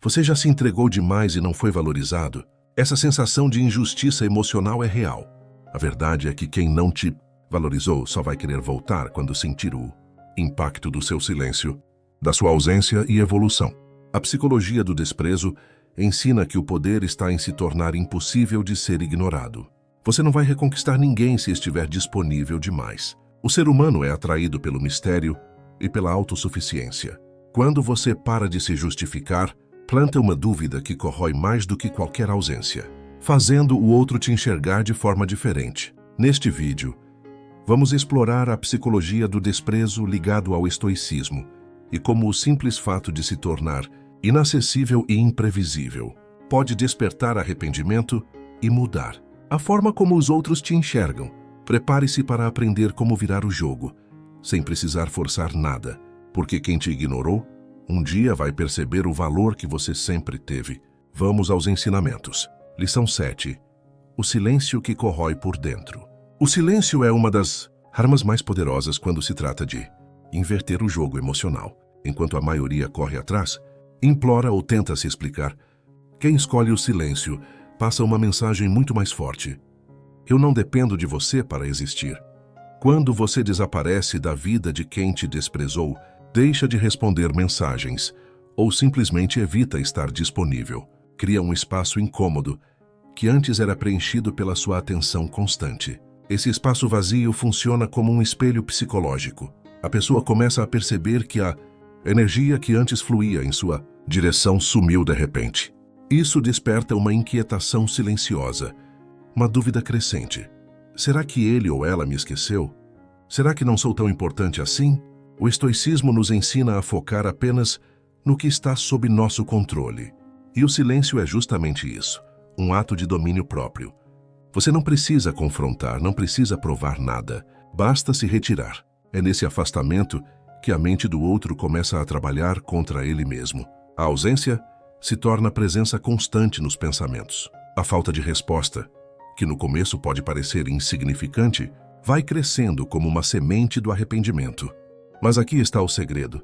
Você já se entregou demais e não foi valorizado? Essa sensação de injustiça emocional é real. A verdade é que quem não te valorizou só vai querer voltar quando sentir o impacto do seu silêncio, da sua ausência e evolução. A psicologia do desprezo ensina que o poder está em se tornar impossível de ser ignorado. Você não vai reconquistar ninguém se estiver disponível demais. O ser humano é atraído pelo mistério e pela autossuficiência. Quando você para de se justificar, planta uma dúvida que corrói mais do que qualquer ausência, fazendo o outro te enxergar de forma diferente. Neste vídeo, vamos explorar a psicologia do desprezo ligado ao estoicismo e como o simples fato de se tornar inacessível e imprevisível pode despertar arrependimento e mudar a forma como os outros te enxergam. Prepare-se para aprender como virar o jogo, sem precisar forçar nada, porque quem te ignorou, um dia vai perceber o valor que você sempre teve. Vamos aos ensinamentos. Lição 7. O silêncio que corrói por dentro. O silêncio é uma das armas mais poderosas quando se trata de inverter o jogo emocional. Enquanto a maioria corre atrás, implora ou tenta se explicar, quem escolhe o silêncio passa uma mensagem muito mais forte. Eu não dependo de você para existir. Quando você desaparece da vida de quem te desprezou, deixa de responder mensagens ou simplesmente evita estar disponível. Cria um espaço incômodo que antes era preenchido pela sua atenção constante. Esse espaço vazio funciona como um espelho psicológico. A pessoa começa a perceber que a energia que antes fluía em sua direção sumiu de repente. Isso desperta uma inquietação silenciosa, uma dúvida crescente. Será que ele ou ela me esqueceu? Será que não sou tão importante assim? O estoicismo nos ensina a focar apenas no que está sob nosso controle. E o silêncio é justamente isso, um ato de domínio próprio. Você não precisa confrontar, não precisa provar nada, basta se retirar. É nesse afastamento que a mente do outro começa a trabalhar contra ele mesmo. A ausência se torna presença constante nos pensamentos. A falta de resposta, que no começo pode parecer insignificante, vai crescendo como uma semente do arrependimento. Mas aqui está o segredo.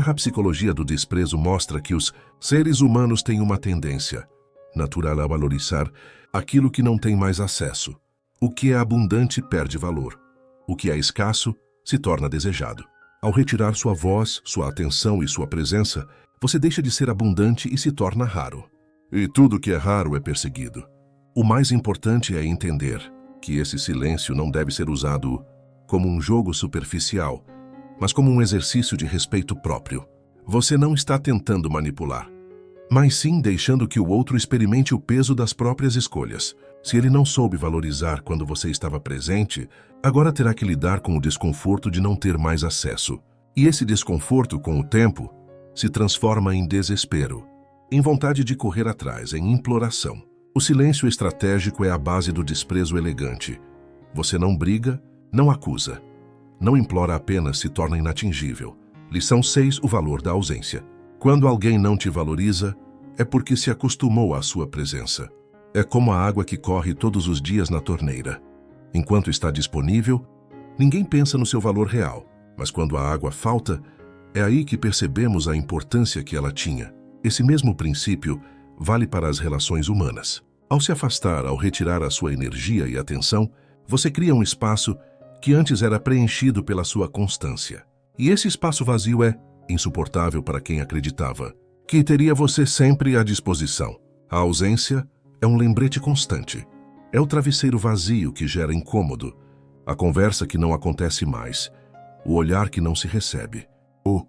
A psicologia do desprezo mostra que os seres humanos têm uma tendência natural a valorizar aquilo que não tem mais acesso. O que é abundante perde valor. O que é escasso se torna desejado. Ao retirar sua voz, sua atenção e sua presença, você deixa de ser abundante e se torna raro. E tudo que é raro é perseguido. O mais importante é entender que esse silêncio não deve ser usado como um jogo superficial, mas como um exercício de respeito próprio. Você não está tentando manipular, mas sim deixando que o outro experimente o peso das próprias escolhas. Se ele não soube valorizar quando você estava presente, agora terá que lidar com o desconforto de não ter mais acesso. E esse desconforto, com o tempo, se transforma em desespero, em vontade de correr atrás, em imploração. O silêncio estratégico é a base do desprezo elegante. Você não briga, não acusa. Não implora apenas, se torna inatingível. Lição 6. O valor da ausência. Quando alguém não te valoriza, é porque se acostumou à sua presença. É como a água que corre todos os dias na torneira. Enquanto está disponível, ninguém pensa no seu valor real. Mas quando a água falta, é aí que percebemos a importância que ela tinha. Esse mesmo princípio vale para as relações humanas. Ao se afastar, ao retirar a sua energia e atenção, você cria um espaço que antes era preenchido pela sua constância. E esse espaço vazio é insuportável para quem acreditava que teria você sempre à disposição. A ausência é um lembrete constante. É o travesseiro vazio que gera incômodo, a conversa que não acontece mais, o olhar que não se recebe. O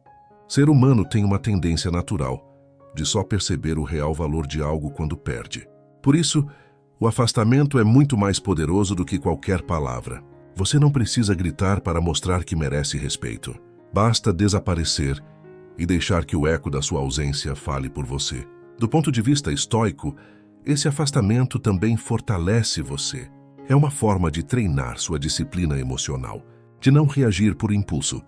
ser humano tem uma tendência natural de só perceber o real valor de algo quando perde. Por isso, o afastamento é muito mais poderoso do que qualquer palavra. Você não precisa gritar para mostrar que merece respeito. Basta desaparecer e deixar que o eco da sua ausência fale por você. Do ponto de vista estoico, esse afastamento também fortalece você. É uma forma de treinar sua disciplina emocional, de não reagir por impulso,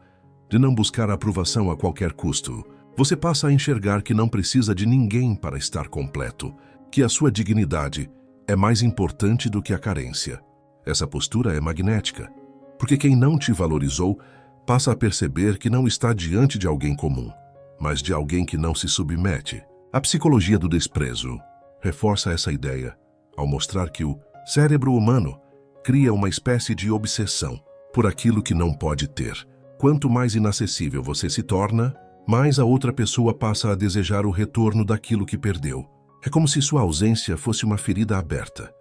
de não buscar aprovação a qualquer custo. Você passa a enxergar que não precisa de ninguém para estar completo, que a sua dignidade é mais importante do que a carência. Essa postura é magnética, porque quem não te valorizou passa a perceber que não está diante de alguém comum, mas de alguém que não se submete. A psicologia do desprezo reforça essa ideia ao mostrar que o cérebro humano cria uma espécie de obsessão por aquilo que não pode ter. Quanto mais inacessível você se torna, mais a outra pessoa passa a desejar o retorno daquilo que perdeu. É como se sua ausência fosse uma ferida aberta,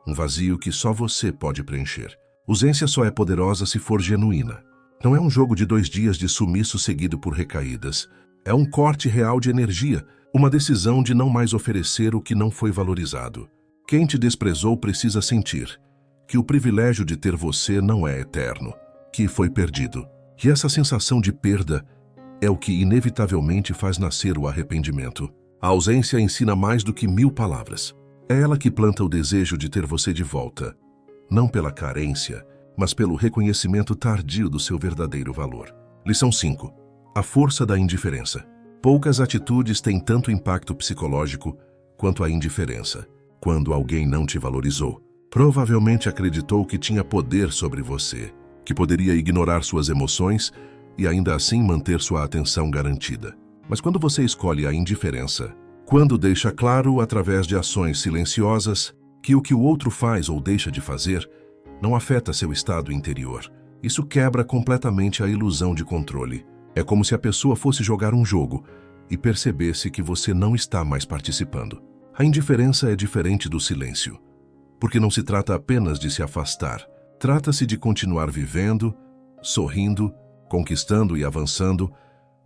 um vazio que só você pode preencher. Ausência só é poderosa se for genuína. Não é um jogo de 2 dias de sumiço seguido por recaídas. É um corte real de energia, uma decisão de não mais oferecer o que não foi valorizado. Quem te desprezou precisa sentir que o privilégio de ter você não é eterno, que foi perdido. E essa sensação de perda é o que inevitavelmente faz nascer o arrependimento. A ausência ensina mais do que 1000 palavras. É ela que planta o desejo de ter você de volta, não pela carência, mas pelo reconhecimento tardio do seu verdadeiro valor. Lição 5. A força da indiferença. Poucas atitudes têm tanto impacto psicológico quanto a indiferença. Quando alguém não te valorizou, provavelmente acreditou que tinha poder sobre você, que poderia ignorar suas emoções e ainda assim manter sua atenção garantida. Mas quando você escolhe a indiferença, quando deixa claro através de ações silenciosas que o que o outro faz ou deixa de fazer não afeta seu estado interior, isso quebra completamente a ilusão de controle. É como se a pessoa fosse jogar um jogo e percebesse que você não está mais participando. A indiferença é diferente do silêncio, porque não se trata apenas de se afastar. Trata-se de continuar vivendo, sorrindo, conquistando e avançando,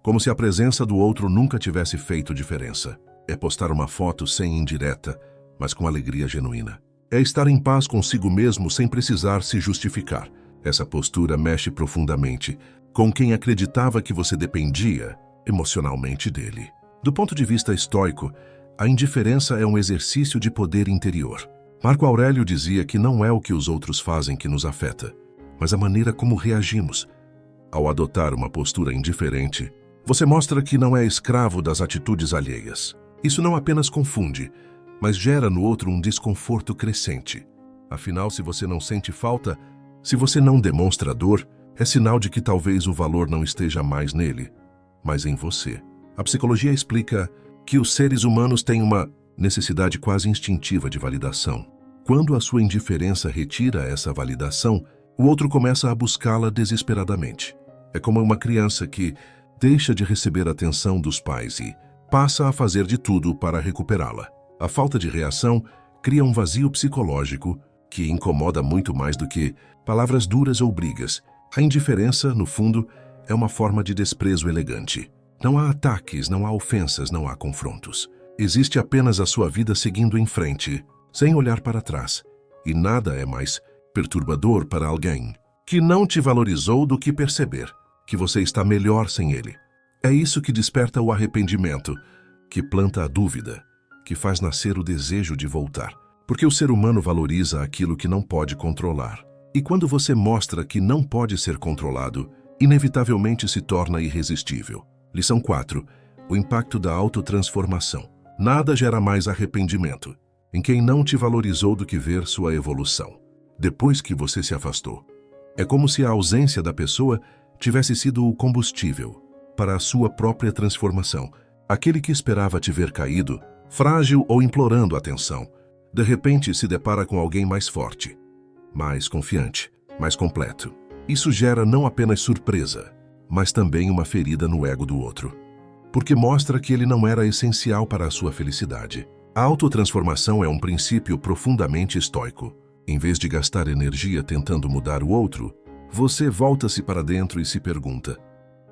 como se a presença do outro nunca tivesse feito diferença. É postar uma foto sem indireta, mas com alegria genuína. É estar em paz consigo mesmo sem precisar se justificar. Essa postura mexe profundamente com quem acreditava que você dependia emocionalmente dele. Do ponto de vista estoico, a indiferença é um exercício de poder interior. Marco Aurélio dizia que não é o que os outros fazem que nos afeta, mas a maneira como reagimos. Ao adotar uma postura indiferente, você mostra que não é escravo das atitudes alheias. Isso não apenas confunde, mas gera no outro um desconforto crescente. Afinal, se você não sente falta, se você não demonstra dor, é sinal de que talvez o valor não esteja mais nele, mas em você. A psicologia explica que os seres humanos têm uma necessidade quase instintiva de validação. Quando a sua indiferença retira essa validação, o outro começa a buscá-la desesperadamente. É como uma criança que deixa de receber atenção dos pais e passa a fazer de tudo para recuperá-la. A falta de reação cria um vazio psicológico que incomoda muito mais do que palavras duras ou brigas. A indiferença, no fundo, é uma forma de desprezo elegante. Não há ataques, não há ofensas, não há confrontos. Existe apenas a sua vida seguindo em frente, sem olhar para trás. E nada é mais perturbador para alguém que não te valorizou do que perceber que você está melhor sem ele. É isso que desperta o arrependimento, que planta a dúvida, que faz nascer o desejo de voltar. Porque o ser humano valoriza aquilo que não pode controlar. E quando você mostra que não pode ser controlado, inevitavelmente se torna irresistível. Lição 4. O impacto da autotransformação. Nada gera mais arrependimento em quem não te valorizou do que ver sua evolução, depois que você se afastou. É como se a ausência da pessoa tivesse sido o combustível para a sua própria transformação. Aquele que esperava te ver caído, frágil ou implorando atenção, de repente se depara com alguém mais forte, mais confiante, mais completo. Isso gera não apenas surpresa, mas também uma ferida no ego do outro, porque mostra que ele não era essencial para a sua felicidade. A autotransformação é um princípio profundamente estoico. Em vez de gastar energia tentando mudar o outro, você volta-se para dentro e se pergunta: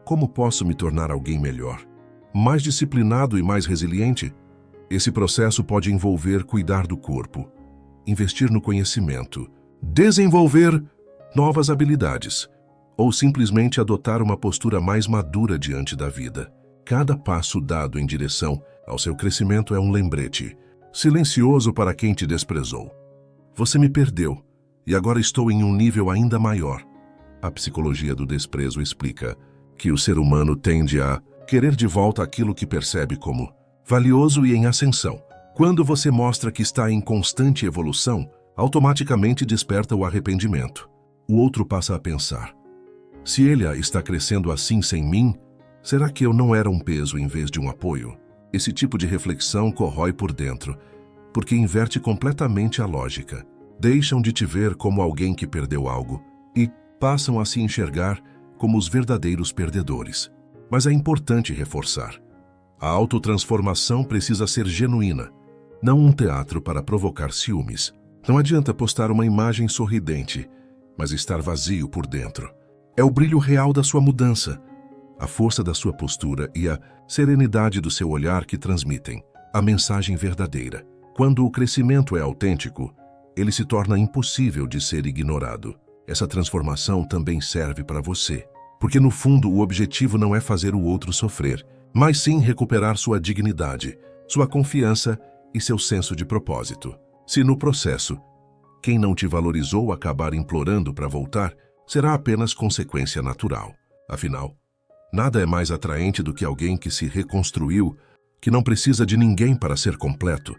como posso me tornar alguém melhor? Mais disciplinado e mais resiliente? Esse processo pode envolver cuidar do corpo, investir no conhecimento, desenvolver novas habilidades, ou simplesmente adotar uma postura mais madura diante da vida. Cada passo dado em direção ao seu crescimento é um lembrete, silencioso para quem te desprezou. Você me perdeu, e agora estou em um nível ainda maior. A psicologia do desprezo explica que o ser humano tende a querer de volta aquilo que percebe como valioso e em ascensão. Quando você mostra que está em constante evolução, automaticamente desperta o arrependimento. O outro passa a pensar: se ele está crescendo assim sem mim, será que eu não era um peso em vez de um apoio? Esse tipo de reflexão corrói por dentro, porque inverte completamente a lógica. Deixam de te ver como alguém que perdeu algo e passam a se enxergar como os verdadeiros perdedores. Mas é importante reforçar: a autotransformação precisa ser genuína, não um teatro para provocar ciúmes. Não adianta postar uma imagem sorridente, mas estar vazio por dentro. É o brilho real da sua mudança, a força da sua postura e a serenidade do seu olhar que transmitem a mensagem verdadeira. Quando o crescimento é autêntico, ele se torna impossível de ser ignorado. Essa transformação também serve para você, porque no fundo o objetivo não é fazer o outro sofrer, mas sim recuperar sua dignidade, sua confiança e seu senso de propósito. Se no processo, quem não te valorizou acabar implorando para voltar, será apenas consequência natural. Afinal, nada é mais atraente do que alguém que se reconstruiu, que não precisa de ninguém para ser completo,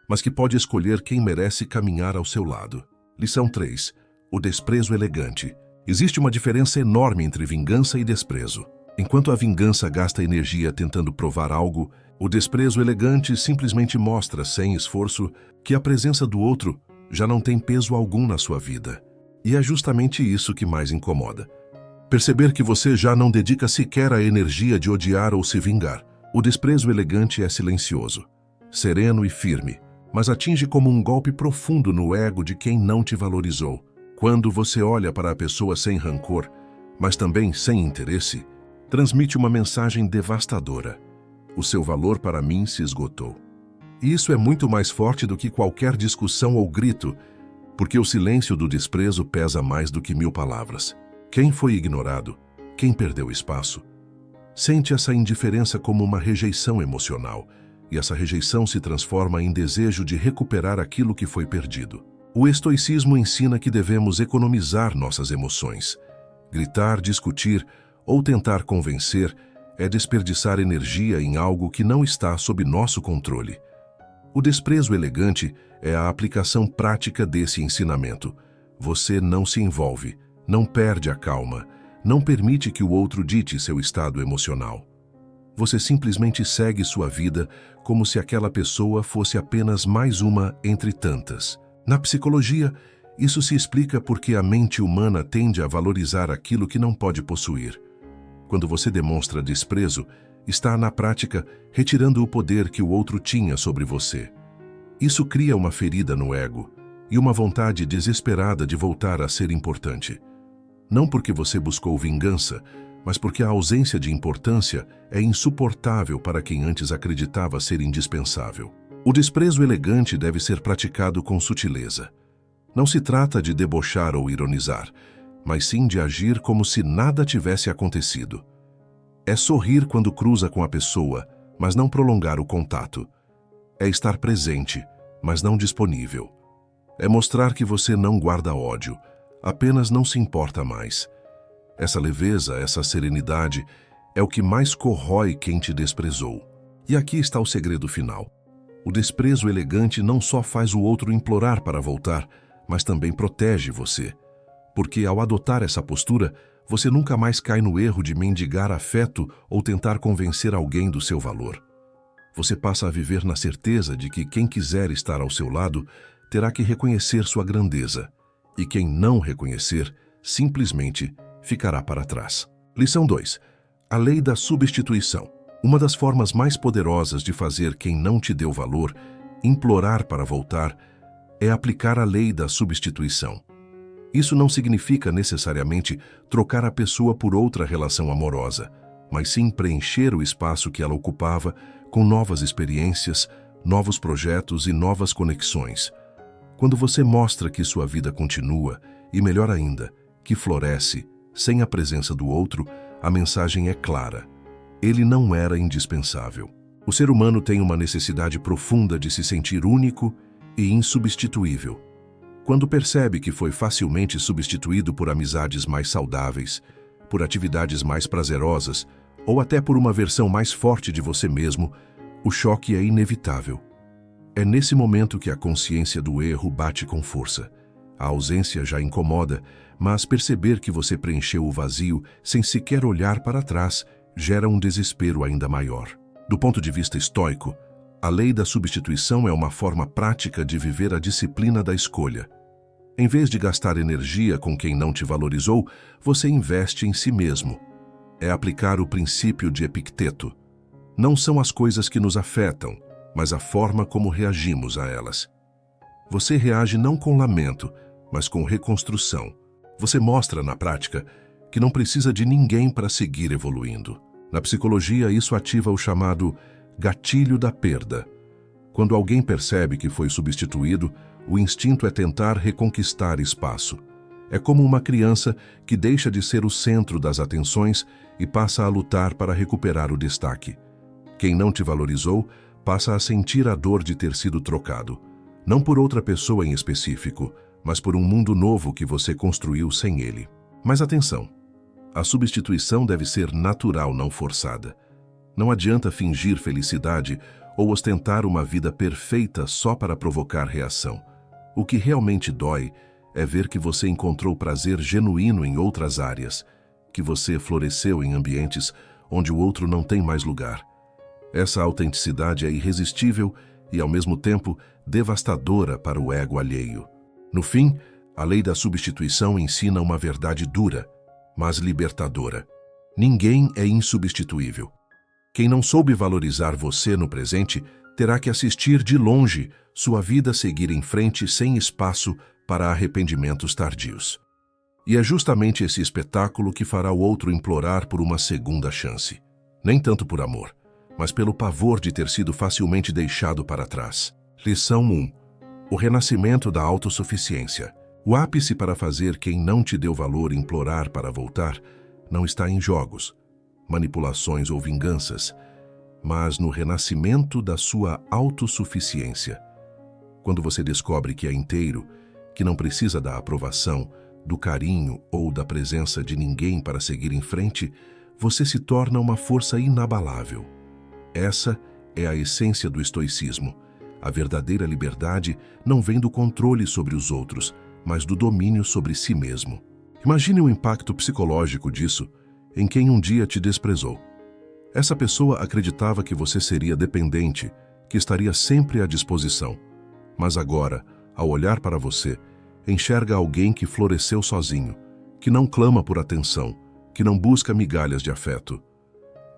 mas que pode escolher quem merece caminhar ao seu lado. Lição 3. O desprezo elegante. Existe uma diferença enorme entre vingança e desprezo. Enquanto a vingança gasta energia tentando provar algo, o desprezo elegante simplesmente mostra, sem esforço, que a presença do outro já não tem peso algum na sua vida. E é justamente isso que mais incomoda. Perceber que você já não dedica sequer a energia de odiar ou se vingar. O desprezo elegante é silencioso, sereno e firme, mas atinge como um golpe profundo no ego de quem não te valorizou. Quando você olha para a pessoa sem rancor, mas também sem interesse, transmite uma mensagem devastadora: o seu valor para mim se esgotou. E isso é muito mais forte do que qualquer discussão ou grito, porque o silêncio do desprezo pesa mais do que 1000 palavras. Quem foi ignorado, quem perdeu espaço, sente essa indiferença como uma rejeição emocional, e essa rejeição se transforma em desejo de recuperar aquilo que foi perdido. O estoicismo ensina que devemos economizar nossas emoções. Gritar, discutir ou tentar convencer é desperdiçar energia em algo que não está sob nosso controle. O desprezo elegante é a aplicação prática desse ensinamento. Você não se envolve, não perde a calma, não permite que o outro dite seu estado emocional. Você simplesmente segue sua vida como se aquela pessoa fosse apenas mais uma entre tantas. Na psicologia, isso se explica porque a mente humana tende a valorizar aquilo que não pode possuir. Quando você demonstra desprezo, está, na prática, retirando o poder que o outro tinha sobre você. Isso cria uma ferida no ego e uma vontade desesperada de voltar a ser importante. Não porque você buscou vingança, mas porque a ausência de importância é insuportável para quem antes acreditava ser indispensável. O desprezo elegante deve ser praticado com sutileza. Não se trata de debochar ou ironizar, mas sim de agir como se nada tivesse acontecido. É sorrir quando cruza com a pessoa, mas não prolongar o contato. É estar presente, mas não disponível. É mostrar que você não guarda ódio, apenas não se importa mais. Essa leveza, essa serenidade, é o que mais corrói quem te desprezou. E aqui está o segredo final. O desprezo elegante não só faz o outro implorar para voltar, mas também protege você. Porque ao adotar essa postura, você nunca mais cai no erro de mendigar afeto ou tentar convencer alguém do seu valor. Você passa a viver na certeza de que quem quiser estar ao seu lado terá que reconhecer sua grandeza, e quem não reconhecer, simplesmente ficará para trás. Lição 2. A lei da substituição. Uma das formas mais poderosas de fazer quem não te deu valor implorar para voltar é aplicar a lei da substituição. Isso não significa necessariamente trocar a pessoa por outra relação amorosa, mas sim preencher o espaço que ela ocupava com novas experiências, novos projetos e novas conexões. Quando você mostra que sua vida continua, e melhor ainda, que floresce, sem a presença do outro, a mensagem é clara. Ele não era indispensável. O ser humano tem uma necessidade profunda de se sentir único e insubstituível. Quando percebe que foi facilmente substituído por amizades mais saudáveis, por atividades mais prazerosas ou até por uma versão mais forte de você mesmo, o choque é inevitável. É nesse momento que a consciência do erro bate com força. A ausência já incomoda, mas perceber que você preencheu o vazio sem sequer olhar para trás gera um desespero ainda maior. Do ponto de vista estoico, a lei da substituição é uma forma prática de viver a disciplina da escolha. Em vez de gastar energia com quem não te valorizou, você investe em si mesmo. É aplicar o princípio de Epicteto. Não são as coisas que nos afetam, mas a forma como reagimos a elas. Você reage não com lamento, mas com reconstrução. Você mostra, na prática, que não precisa de ninguém para seguir evoluindo. Na psicologia, isso ativa o chamado gatilho da perda. Quando alguém percebe que foi substituído, o instinto é tentar reconquistar espaço. É como uma criança que deixa de ser o centro das atenções e passa a lutar para recuperar o destaque. Quem não te valorizou passa a sentir a dor de ter sido trocado, não por outra pessoa em específico, mas por um mundo novo que você construiu sem ele. Mas atenção, a substituição deve ser natural, não forçada. Não adianta fingir felicidade ou ostentar uma vida perfeita só para provocar reação. O que realmente dói é ver que você encontrou prazer genuíno em outras áreas, que você floresceu em ambientes onde o outro não tem mais lugar. Essa autenticidade é irresistível e, ao mesmo tempo, devastadora para o ego alheio. No fim, a lei da substituição ensina uma verdade dura, mas libertadora. Ninguém é insubstituível. Quem não soube valorizar você no presente terá que assistir de longe sua vida seguir em frente sem espaço para arrependimentos tardios. E é justamente esse espetáculo que fará o outro implorar por uma segunda chance. Nem tanto por amor, mas pelo pavor de ter sido facilmente deixado para trás. Lição 1. O renascimento da autossuficiência. O ápice para fazer quem não te deu valor implorar para voltar não está em jogos, manipulações ou vinganças, mas no renascimento da sua autossuficiência. Quando você descobre que é inteiro, que não precisa da aprovação, do carinho ou da presença de ninguém para seguir em frente, você se torna uma força inabalável. Essa é a essência do estoicismo. A verdadeira liberdade não vem do controle sobre os outros, mas do domínio sobre si mesmo. Imagine o impacto psicológico disso em quem um dia te desprezou. Essa pessoa acreditava que você seria dependente, que estaria sempre à disposição. Mas agora, ao olhar para você, enxerga alguém que floresceu sozinho, que não clama por atenção, que não busca migalhas de afeto.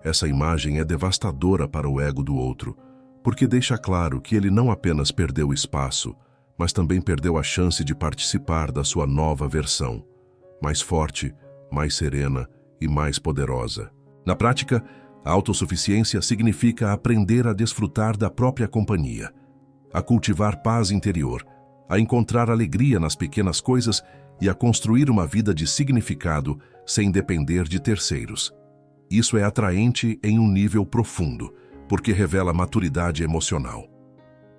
Essa imagem é devastadora para o ego do outro, porque deixa claro que ele não apenas perdeu espaço, mas também perdeu a chance de participar da sua nova versão, mais forte, mais serena e mais poderosa. Na prática, a autossuficiência significa aprender a desfrutar da própria companhia, a cultivar paz interior, a encontrar alegria nas pequenas coisas e a construir uma vida de significado sem depender de terceiros. Isso é atraente em um nível profundo, porque revela maturidade emocional.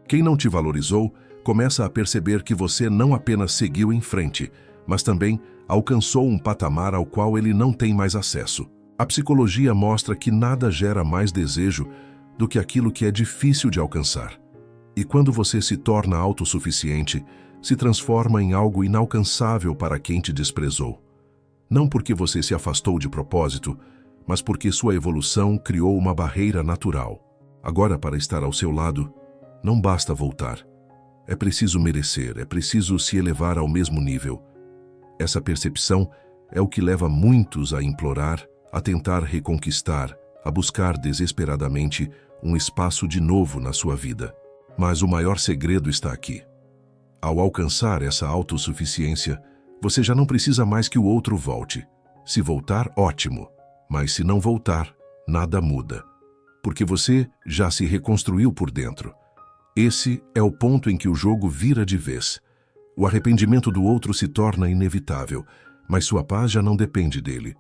Quem não te valorizou começa a perceber que você não apenas seguiu em frente, mas também alcançou um patamar ao qual ele não tem mais acesso. A psicologia mostra que nada gera mais desejo do que aquilo que é difícil de alcançar. E quando você se torna autossuficiente, se transforma em algo inalcançável para quem te desprezou. Não porque você se afastou de propósito, mas porque sua evolução criou uma barreira natural. Agora, para estar ao seu lado, não basta voltar. É preciso merecer, é preciso se elevar ao mesmo nível. Essa percepção é o que leva muitos a implorar, a tentar reconquistar, a buscar desesperadamente um espaço de novo na sua vida. Mas o maior segredo está aqui. Ao alcançar essa autossuficiência, você já não precisa mais que o outro volte. Se voltar, ótimo. Mas se não voltar, nada muda. Porque você já se reconstruiu por dentro. Esse é o ponto em que o jogo vira de vez. O arrependimento do outro se torna inevitável, mas sua paz já não depende dele.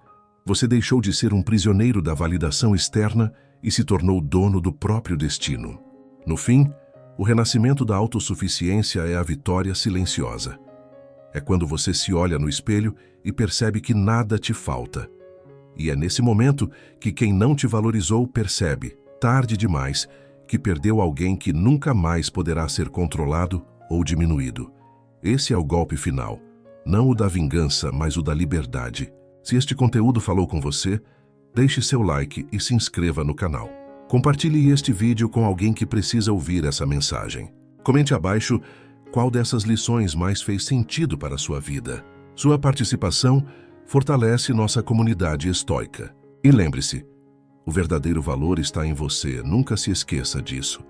Você deixou de ser um prisioneiro da validação externa e se tornou dono do próprio destino. No fim, o renascimento da autossuficiência é a vitória silenciosa. É quando você se olha no espelho e percebe que nada te falta. E é nesse momento que quem não te valorizou percebe, tarde demais, que perdeu alguém que nunca mais poderá ser controlado ou diminuído. Esse é o golpe final, não o da vingança, mas o da liberdade. Se este conteúdo falou com você, deixe seu like e se inscreva no canal. Compartilhe este vídeo com alguém que precisa ouvir essa mensagem. Comente abaixo qual dessas lições mais fez sentido para a sua vida. Sua participação fortalece nossa comunidade estoica. E lembre-se, o verdadeiro valor está em você, nunca se esqueça disso.